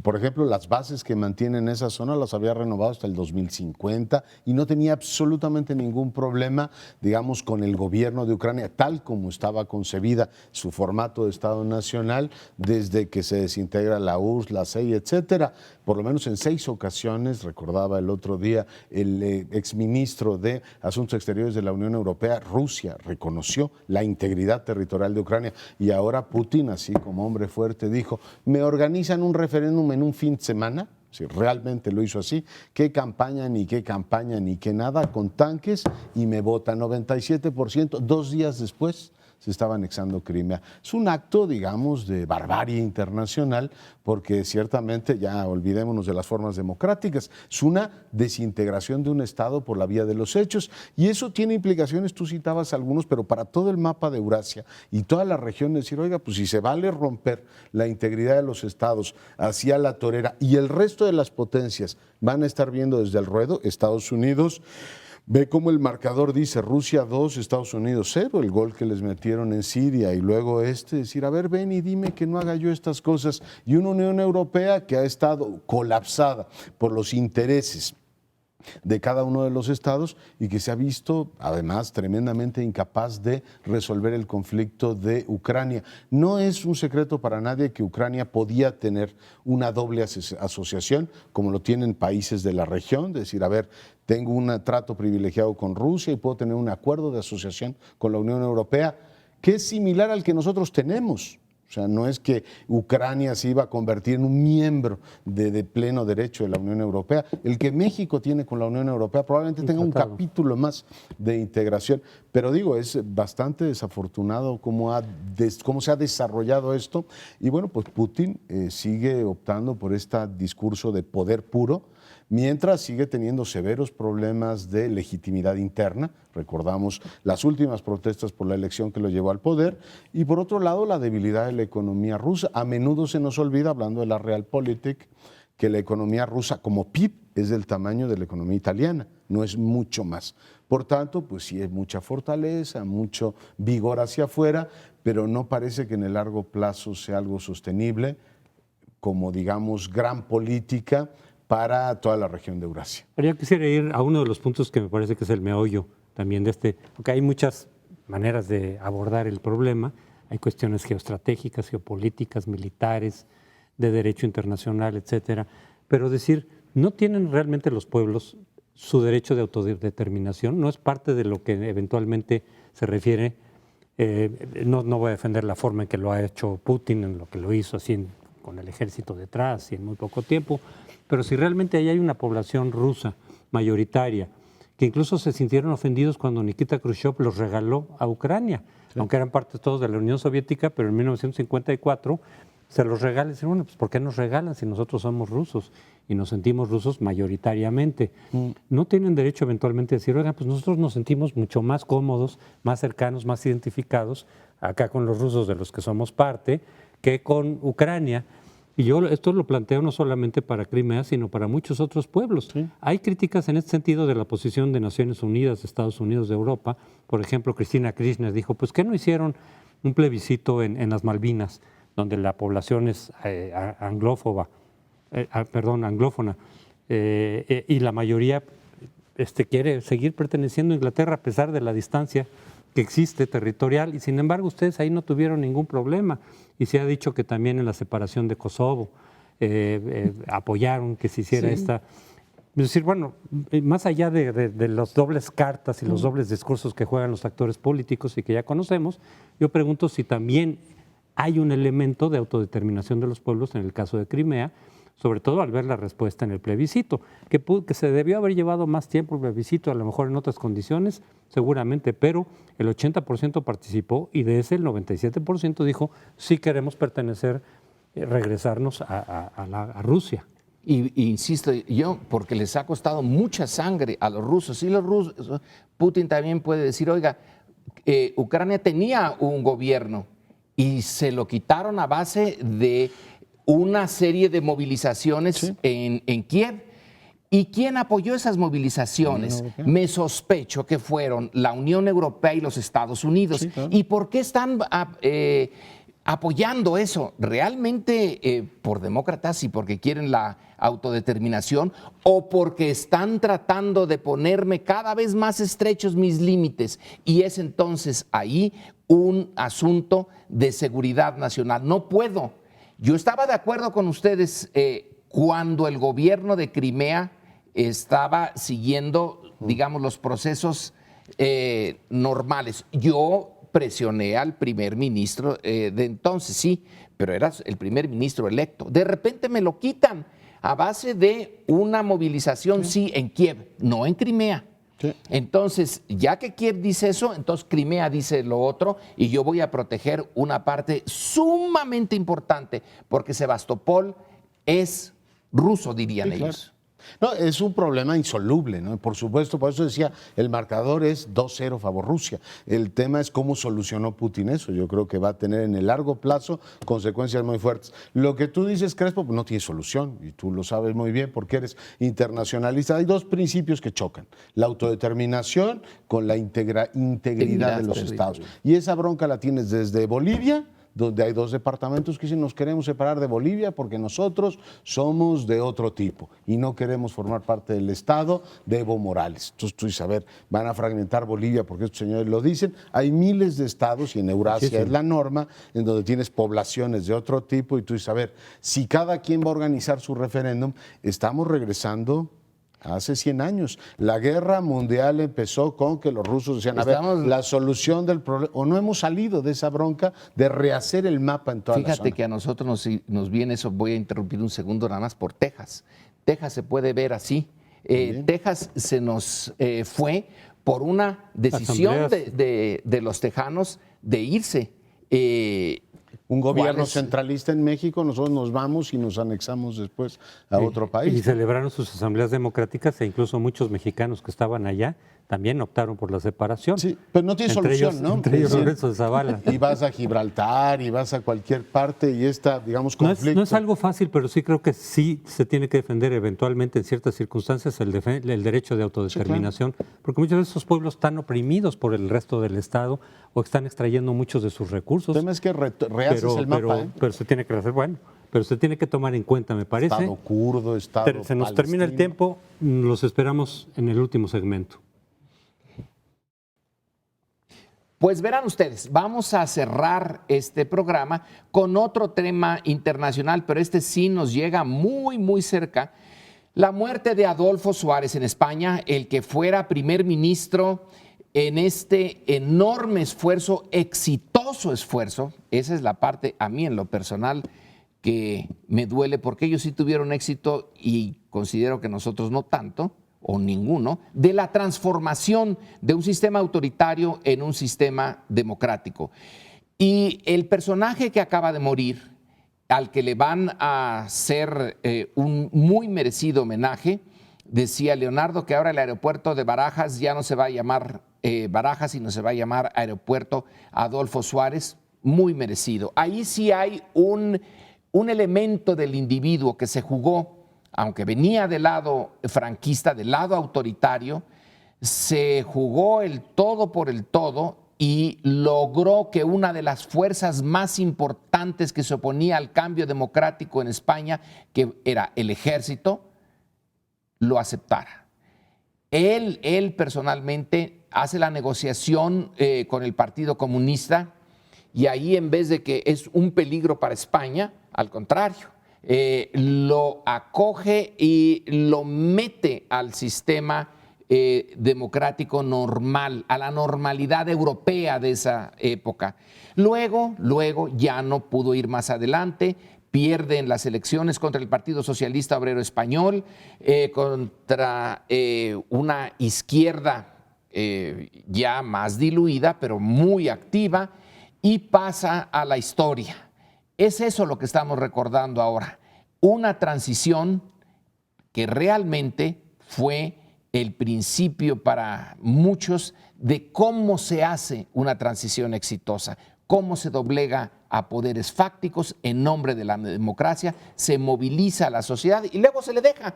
Speaker 2: Por ejemplo, las bases que mantiene en esa zona las había renovado hasta el 2050 y no tenía absolutamente ningún problema, digamos, con el gobierno de Ucrania, tal como estaba concebida su formato de Estado Nacional desde que se desintegra la URSS, la CEI, etcétera. Por lo menos en 6 ocasiones, recordaba el otro día el exministro de Asuntos Exteriores de la Unión Europea, Rusia reconoció la integridad territorial de Ucrania y ahora Putin, así como hombre fuerte, dijo, me organizan un referéndum en un fin de semana, si realmente lo hizo así, qué campaña, ni qué nada, con tanques y me vota 97%, 2 días después se estaba anexando Crimea. Es un acto, digamos, de barbarie internacional, porque ciertamente, ya olvidémonos de las formas democráticas, es una desintegración de un Estado por la vía de los hechos, y eso tiene implicaciones, tú citabas algunos, pero para todo el mapa de Eurasia y toda la región, decir, oiga, pues si se vale romper la integridad de los Estados hacia la torera y el resto de las potencias van a estar viendo desde el ruedo, Estados Unidos ve cómo el marcador dice Rusia 2, Estados Unidos 0, el gol que les metieron en Siria, y luego decir, a ver, ven y dime que no haga yo estas cosas. Y una Unión Europea que ha estado colapsada por los intereses de cada uno de los estados y que se ha visto además tremendamente incapaz de resolver el conflicto de Ucrania. No es un secreto para nadie que Ucrania podía tener una doble asociación, como lo tienen países de la región, decir, a ver, tengo un trato privilegiado con Rusia y puedo tener un acuerdo de asociación con la Unión Europea, que es similar al que nosotros tenemos. O sea, no es que Ucrania se iba a convertir en un miembro de pleno derecho de la Unión Europea. El que México tiene con la Unión Europea probablemente tenga un capítulo más de integración. Pero digo, es bastante desafortunado cómo se ha desarrollado esto. Y bueno, pues Putin sigue optando por este discurso de poder puro, mientras sigue teniendo severos problemas de legitimidad interna. Recordamos las últimas protestas por la elección que lo llevó al poder. Y por otro lado, la debilidad de la economía rusa. A menudo se nos olvida, hablando de la Realpolitik, que la economía rusa como PIB es del tamaño de la economía italiana, no es mucho más. Por tanto, pues sí es mucha fortaleza, mucho vigor hacia afuera, pero no parece que en el largo plazo sea algo sostenible como, digamos, gran política para toda la región de Eurasia.
Speaker 3: Pero yo quisiera ir a uno de los puntos que me parece que es el meollo también de porque hay muchas maneras de abordar el problema, hay cuestiones geoestratégicas, geopolíticas, militares, de derecho internacional, etcétera, pero decir, ¿no tienen realmente los pueblos su derecho de autodeterminación? ¿No es parte de lo que eventualmente se refiere? No voy a defender la forma en que lo ha hecho Putin, en lo que lo hizo así con el ejército detrás y en muy poco tiempo, pero si realmente ahí hay una población rusa mayoritaria, que incluso se sintieron ofendidos cuando Nikita Khrushchev los regaló a Ucrania, sí, aunque eran parte todos de la Unión Soviética, pero en 1954 se los regalan y dicen, bueno, pues ¿por qué nos regalan si nosotros somos rusos y nos sentimos rusos mayoritariamente? No tienen derecho eventualmente a decir, oigan, pues nosotros nos sentimos mucho más cómodos, más cercanos, más identificados acá con los rusos de los que somos parte que con Ucrania. Y yo esto lo planteo no solamente para Crimea, sino para muchos otros pueblos. Sí. Hay críticas en este sentido de la posición de Naciones Unidas, de Estados Unidos, de Europa. Por ejemplo, Cristina Kirchner dijo, pues ¿qué no hicieron un plebiscito en las Malvinas, donde la población es anglófona, y la mayoría quiere seguir perteneciendo a Inglaterra a pesar de la distancia que existe territorial, y sin embargo ustedes ahí no tuvieron ningún problema, y se ha dicho que también en la separación de Kosovo apoyaron que se hiciera esta... Es decir, bueno, más allá de los dobles cartas y los dobles discursos que juegan los actores políticos y que ya conocemos, yo pregunto si también hay un elemento de autodeterminación de los pueblos en el caso de Crimea, sobre todo al ver la respuesta en el plebiscito, que se debió haber llevado más tiempo el plebiscito, a lo mejor en otras condiciones, seguramente, pero el 80% participó y de ese el 97% dijo, sí queremos pertenecer, regresarnos a Rusia.
Speaker 1: Y insisto yo, porque les ha costado mucha sangre a los rusos, y los rusos, Putin también puede decir, oiga, Ucrania tenía un gobierno y se lo quitaron a base de una serie de movilizaciones, sí, en Kiev. ¿Y quién apoyó esas movilizaciones? Me sospecho que fueron la Unión Europea y los Estados Unidos. Sí, claro. ¿Y por qué están apoyando eso? ¿Realmente por demócratas y porque quieren la autodeterminación, o porque están tratando de ponerme cada vez más estrechos mis límites? Y es entonces ahí un asunto de seguridad nacional. No puedo. Yo estaba de acuerdo con ustedes cuando el gobierno de Crimea estaba siguiendo, digamos, los procesos normales. Yo presioné al primer ministro de entonces, sí, pero era el primer ministro electo. De repente me lo quitan a base de una movilización, sí, en Kiev, no en Crimea. Sí. Entonces, ya que Kiev dice eso, entonces Crimea dice lo otro, y yo voy a proteger una parte sumamente importante, porque Sebastopol es ruso, dirían, sí, ellos.
Speaker 2: Claro. No, es un problema insoluble, ¿no? Por supuesto, por eso decía, el marcador es 2-0 favor Rusia. El tema es cómo solucionó Putin eso. Yo creo que va a tener en el largo plazo consecuencias muy fuertes. Lo que tú dices, Crespo, no tiene solución, y tú lo sabes muy bien porque eres internacionalista. Hay dos principios que chocan: la autodeterminación con la integridad de los estados. Y esa bronca la tienes desde Bolivia, donde hay dos departamentos que dicen nos queremos separar de Bolivia porque nosotros somos de otro tipo y no queremos formar parte del Estado de Evo Morales. Entonces tú dices, a ver, van a fragmentar Bolivia porque estos señores lo dicen. Hay miles de estados, y en Eurasia es la norma, en donde tienes poblaciones de otro tipo, y tú dices, a ver, si cada quien va a organizar su referéndum, estamos regresando hace 100 años. La guerra mundial empezó con que los rusos decían, a ver, la solución del problema, o no hemos salido de esa bronca de rehacer el mapa en toda la zona.
Speaker 1: Fíjate que a nosotros nos viene eso, voy a interrumpir un segundo nada más, por Texas. Texas se puede ver así. Texas se nos fue por una decisión de los tejanos de irse.
Speaker 2: un gobierno
Speaker 1: es?
Speaker 2: centralista en México, nosotros nos vamos y nos anexamos después a otro
Speaker 3: Y
Speaker 2: país.
Speaker 3: celebraron sus asambleas democráticas e incluso muchos mexicanos que estaban allá también optaron por la separación.
Speaker 2: Sí, pero no tiene
Speaker 3: Entre
Speaker 2: solución,
Speaker 3: ellos,
Speaker 2: ¿no?
Speaker 3: Entre ellos
Speaker 2: Es decir,
Speaker 3: Lorenzo de Zavala.
Speaker 2: y vas a Gibraltar y vas a cualquier parte y esta, digamos, conflicto.
Speaker 3: No es algo fácil, pero sí creo que sí se tiene que defender eventualmente en ciertas circunstancias el derecho de autodeterminación, porque muchas veces esos pueblos están oprimidos por el resto del Estado o están extrayendo muchos de sus recursos.
Speaker 2: El tema es que rehaces el mapa, ¿eh?
Speaker 3: Pero se tiene que hacer, bueno, pero se tiene que tomar en cuenta, me parece.
Speaker 2: Estado kurdo, Estado
Speaker 3: Se nos termina el
Speaker 2: palestino.
Speaker 3: tiempo, los esperamos en el último segmento.
Speaker 1: Pues verán ustedes, vamos a cerrar este programa con otro tema internacional, pero este sí nos llega muy, muy cerca. La muerte de Adolfo Suárez en España, el que fuera primer ministro en este enorme esfuerzo, exitoso esfuerzo. Esa es la parte, a mí en lo personal, que me duele, porque ellos sí tuvieron éxito y considero que nosotros no tanto, o ninguno, de la transformación de un sistema autoritario en un sistema democrático. Y el personaje que acaba de morir, al que le van a hacer un muy merecido homenaje, decía Leonardo que ahora el aeropuerto de Barajas ya no se va a llamar Barajas, sino se va a llamar Aeropuerto Adolfo Suárez, muy merecido. Ahí sí hay un elemento del individuo que se jugó, aunque venía del lado franquista, del lado autoritario, se jugó el todo por el todo y logró que una de las fuerzas más importantes que se oponía al cambio democrático en España, que era el ejército, lo aceptara. Él personalmente hace la negociación con el Partido Comunista y ahí, en vez de que es un peligro para España, al contrario, lo acoge y lo mete al sistema democrático normal, a la normalidad europea de esa época. Luego ya no pudo ir más adelante, pierde en las elecciones contra el Partido Socialista Obrero Español, contra una izquierda ya más diluida, pero muy activa, y pasa a la historia. Es eso lo que estamos recordando ahora, una transición que realmente fue el principio para muchos de cómo se hace una transición exitosa, cómo se doblega a poderes fácticos en nombre de la democracia, se moviliza a la sociedad y luego se le deja.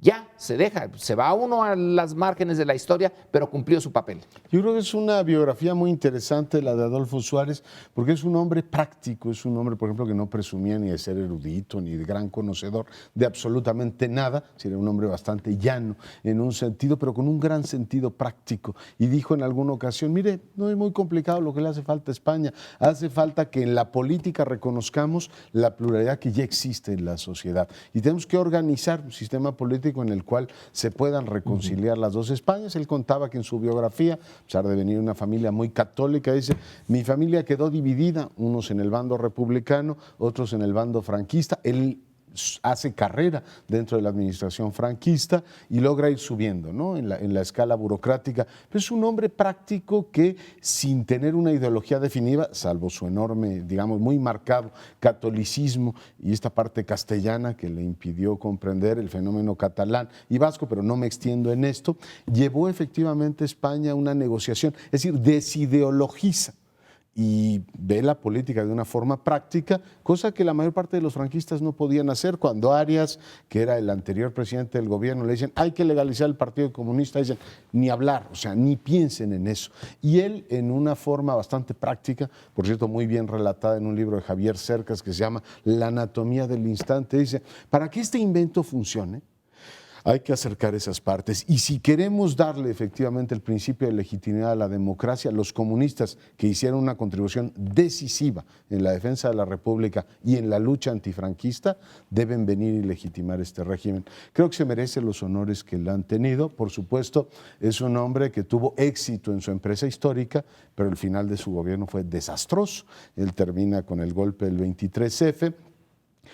Speaker 1: Ya, se deja, se va uno a las márgenes de la historia, pero cumplió su papel.
Speaker 2: Yo creo que es una biografía muy interesante la de Adolfo Suárez, porque es un hombre práctico, es un hombre, por ejemplo, que no presumía ni de ser erudito, ni de gran conocedor de absolutamente nada, era un hombre bastante llano en un sentido, pero con un gran sentido práctico. Y dijo en alguna ocasión, mire, no es muy complicado lo que le hace falta a España, hace falta que en la política reconozcamos la pluralidad que ya existe en la sociedad. Y tenemos que organizar un sistema político en el cual se puedan reconciliar las dos Españas. Él contaba que en su biografía, a pesar de venir de una familia muy católica, dice, mi familia quedó dividida, unos en el bando republicano, otros en el bando franquista. Él hace carrera dentro de la administración franquista y logra ir subiendo, ¿no? en la escala burocrática. Pero es un hombre práctico que, sin tener una ideología definida, salvo su enorme, digamos, muy marcado catolicismo y esta parte castellana que le impidió comprender el fenómeno catalán y vasco, pero no me extiendo en esto, llevó efectivamente a España a una negociación, es decir, desideologiza y ve la política de una forma práctica, cosa que la mayor parte de los franquistas no podían hacer. Cuando Arias, que era el anterior presidente del gobierno, le dicen hay que legalizar el Partido Comunista, dicen ni hablar, o sea, ni piensen en eso. Y él, en una forma bastante práctica, por cierto, muy bien relatada en un libro de Javier Cercas que se llama La anatomía del instante, dice, para que este invento funcione, hay que acercar esas partes. Y si queremos darle efectivamente el principio de legitimidad a la democracia, los comunistas que hicieron una contribución decisiva en la defensa de la República y en la lucha antifranquista, deben venir y legitimar este régimen. Creo que se merece los honores que le han tenido. Por supuesto, es un hombre que tuvo éxito en su empresa histórica, pero el final de su gobierno fue desastroso. Él termina con el golpe del 23F.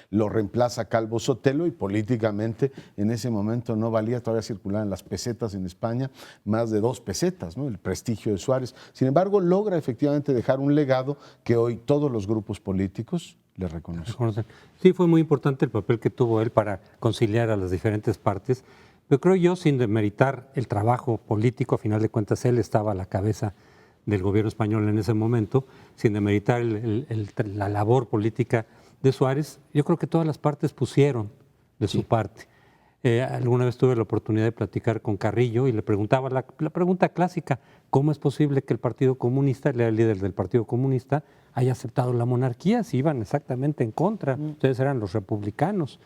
Speaker 2: Lo reemplaza Calvo Sotelo y políticamente en ese momento no valía, todavía circulaban las pesetas en España, más de 2 pesetas, ¿no? El prestigio de Suárez. Sin embargo, logra efectivamente dejar un legado que hoy todos los grupos políticos le reconocen.
Speaker 3: Sí, fue muy importante el papel que tuvo él para conciliar a las diferentes partes, pero creo yo, sin demeritar el trabajo político, a final de cuentas él estaba a la cabeza del gobierno español en ese momento, sin demeritar la labor política de Suárez, yo creo que todas las partes pusieron de su parte. Alguna vez tuve la oportunidad de platicar con Carrillo y le preguntaba la pregunta clásica, ¿cómo es posible que el Partido Comunista, el líder del Partido Comunista, haya aceptado la monarquía si iban exactamente en contra? Ustedes eran los republicanos.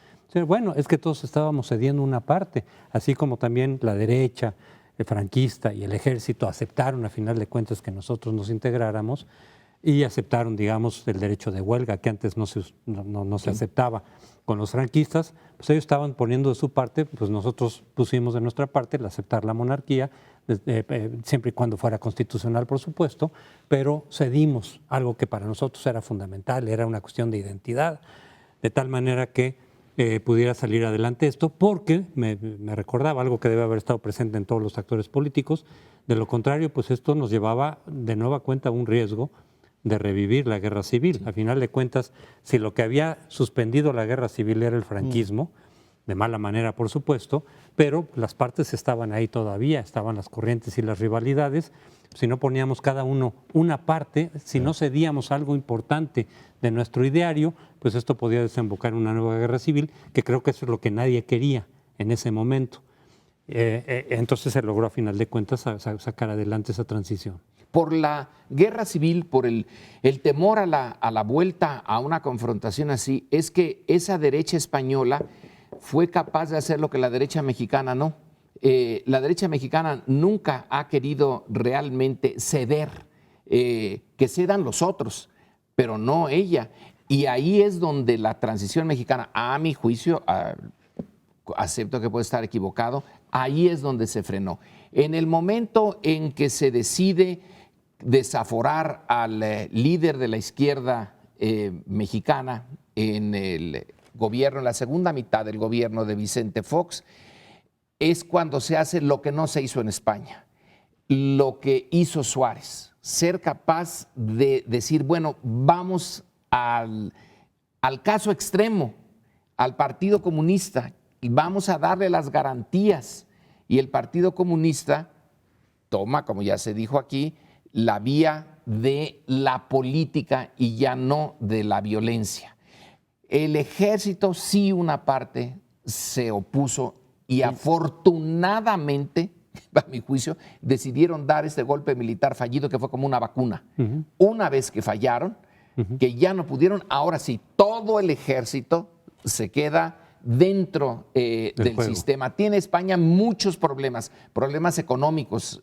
Speaker 3: Bueno, es que todos estábamos cediendo una parte, así como también la derecha, el franquista y el ejército aceptaron a final de cuentas que nosotros nos integráramos y aceptaron, digamos, el derecho de huelga que antes no se aceptaba con los franquistas, pues ellos estaban poniendo de su parte, pues nosotros pusimos de nuestra parte el aceptar la monarquía, siempre y cuando fuera constitucional, por supuesto, pero cedimos algo que para nosotros era fundamental, era una cuestión de identidad, de tal manera que pudiera salir adelante esto, porque me recordaba algo que debe haber estado presente en todos los actores políticos, de lo contrario, pues esto nos llevaba de nueva cuenta a un riesgo de revivir la guerra civil. A final de cuentas, si lo que había suspendido la guerra civil era el franquismo, de mala manera, por supuesto, pero las partes estaban ahí todavía, estaban las corrientes y las rivalidades. Si no poníamos cada uno una parte, si no cedíamos algo importante de nuestro ideario, pues esto podía desembocar en una nueva guerra civil, que creo que eso es lo que nadie quería en ese momento. Entonces se logró a final de cuentas sacar adelante esa transición.
Speaker 1: Por la guerra civil, por el temor a la vuelta a una confrontación así, es que esa derecha española fue capaz de hacer lo que la derecha mexicana no. La derecha mexicana nunca ha querido realmente ceder, que cedan los otros, pero no ella. Y ahí es donde la transición mexicana, a mi juicio, acepto que puede estar equivocado, ahí es donde se frenó. En el momento en que se decide desaforar al líder de la izquierda mexicana en el gobierno, en la segunda mitad del gobierno de Vicente Fox, es cuando se hace lo que no se hizo en España, lo que hizo Suárez, ser capaz de decir, bueno, vamos al caso extremo, al Partido Comunista, y vamos a darle las garantías. Y el Partido Comunista toma, como ya se dijo aquí, la vía de la política y ya no de la violencia. El ejército, sí, una parte se opuso y afortunadamente, a mi juicio, decidieron dar este golpe militar fallido que fue como una vacuna. Una vez que fallaron, que ya no pudieron, ahora sí, todo el ejército se queda dentro del sistema. Tiene España muchos problemas económicos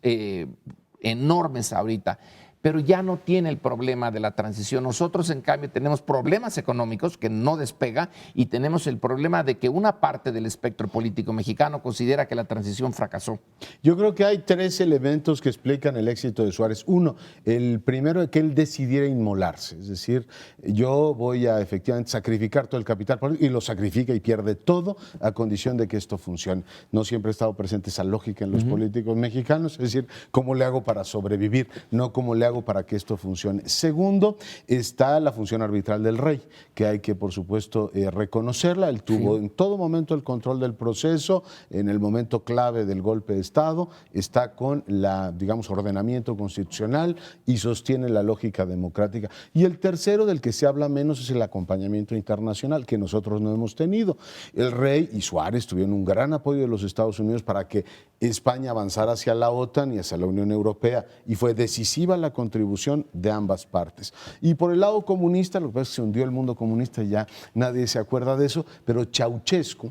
Speaker 1: enormes ahorita, pero ya no tiene el problema de la transición. Nosotros, en cambio, tenemos problemas económicos que no despega y tenemos el problema de que una parte del espectro político mexicano considera que la transición fracasó.
Speaker 2: Yo creo que hay 3 elementos que explican el éxito de Suárez. Uno, el primero es que él decidiera inmolarse, es decir, yo voy a efectivamente sacrificar todo el capital político, y lo sacrifica y pierde todo a condición de que esto funcione. No siempre ha estado presente esa lógica en los políticos mexicanos, es decir, ¿cómo le hago para sobrevivir? No cómo le hago para que esto funcione. Segundo, está la función arbitral del rey, que hay que, por supuesto, reconocerla. Él tuvo en todo momento el control del proceso, en el momento clave del golpe de Estado, está con la, digamos, ordenamiento constitucional y sostiene la lógica democrática. Y el tercero, del que se habla menos, es el acompañamiento internacional, que nosotros no hemos tenido. El rey y Suárez tuvieron un gran apoyo de los Estados Unidos para que España avanzara hacia la OTAN y hacia la Unión Europea, y fue decisiva la contribución de ambas partes. Y por el lado comunista, lo que pasa es que se hundió el mundo comunista, ya nadie se acuerda de eso, pero Ceausescu,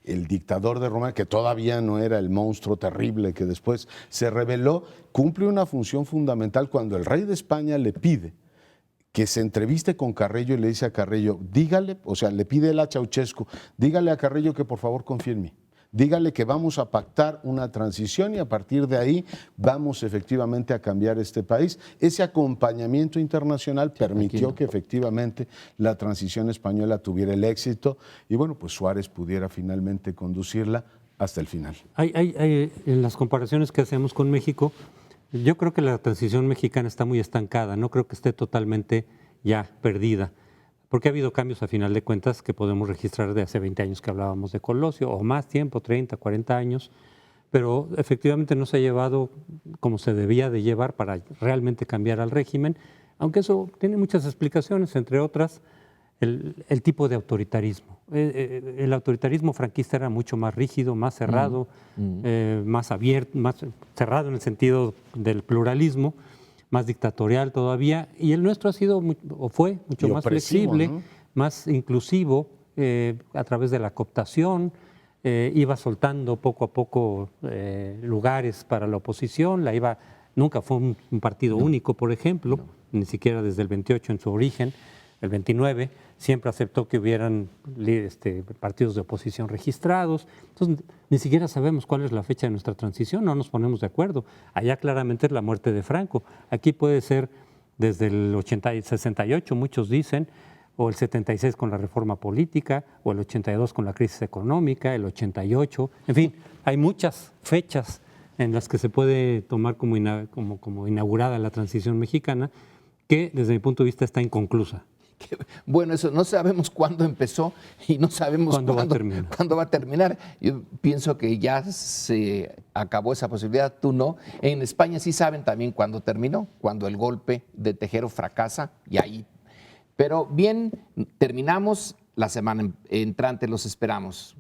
Speaker 2: el dictador de Rumania, que todavía no era el monstruo terrible que después se reveló, cumple una función fundamental cuando el rey de España le pide que se entreviste con Carrillo y le dice a Carrillo, dígale, o sea, le pide él a Ceausescu, dígale a Carrillo que por favor confíe en mí. dígale que vamos a pactar una transición y a partir de ahí vamos efectivamente a cambiar este país. Ese acompañamiento internacional permitió que efectivamente la transición española tuviera el éxito y bueno, pues Suárez pudiera finalmente conducirla hasta el final.
Speaker 3: En las comparaciones que hacemos con México, yo creo que la transición mexicana está muy estancada, no creo que esté totalmente ya perdida, porque ha habido cambios a final de cuentas que podemos registrar de hace 20 años que hablábamos de Colosio, o más tiempo, 30, 40 años, pero efectivamente no se ha llevado como se debía de llevar para realmente cambiar al régimen, aunque eso tiene muchas explicaciones, entre otras, el tipo de autoritarismo. El autoritarismo franquista era mucho más rígido, más cerrado, más abierto, más cerrado en el sentido del pluralismo, más dictatorial todavía, y el nuestro ha sido o fue mucho más flexible, ¿no? Más inclusivo a través de la cooptación, iba soltando poco a poco lugares para la oposición, nunca fue un partido único, por ejemplo, ni siquiera desde el 28 en su origen. El 29 siempre aceptó que hubieran partidos de oposición registrados. Entonces, ni siquiera sabemos cuál es la fecha de nuestra transición, no nos ponemos de acuerdo. Allá claramente es la muerte de Franco. Aquí puede ser desde el 68, muchos dicen, o el 76 con la reforma política, o el 82 con la crisis económica, el 88. En fin, hay muchas fechas en las que se puede tomar como inaugurada la transición mexicana, que desde mi punto de vista está inconclusa.
Speaker 1: Bueno, eso no sabemos cuándo empezó y no sabemos cuándo va a terminar. Yo pienso que ya se acabó esa posibilidad, tú no. En España sí saben también cuándo terminó, cuando el golpe de Tejero fracasa y ahí. Pero bien, terminamos, la semana entrante los esperamos.